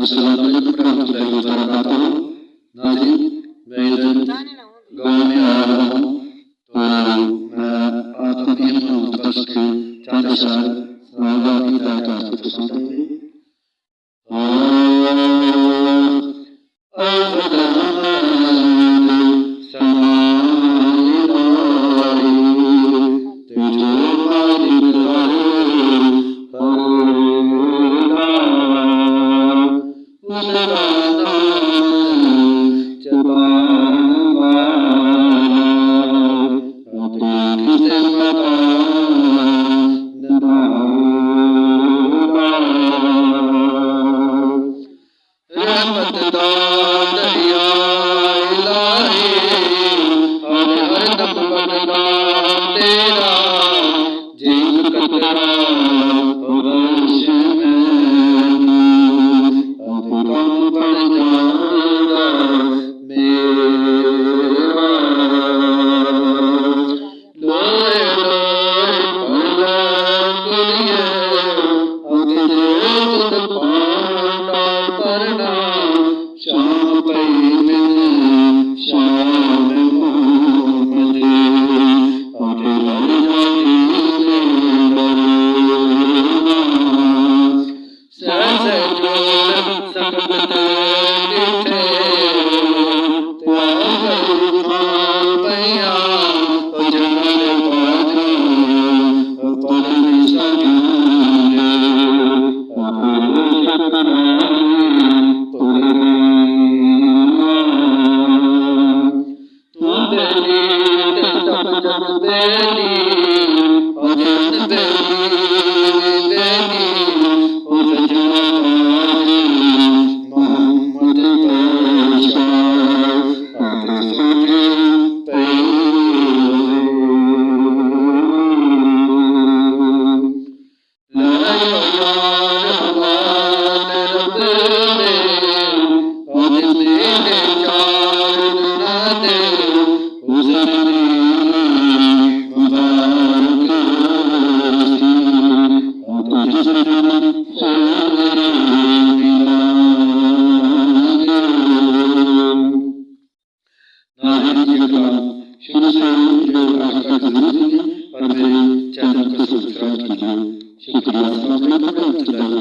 अस्सलामुअलैकुम रहमतुल्लाहि व बरकातुहू। नाज़रीन, मैं इधर गाँव में आया हुआ हूँ, तो मैं आपको भी बस के चंद अशआर सुनाऊंगा। अपनी हिदायत आपको पसंद आएंगे। शुरू से जो आखिर तक जरूर कीजिए और मेरे चैनल को सब्सक्राइब कीजिए। शुक्रिया।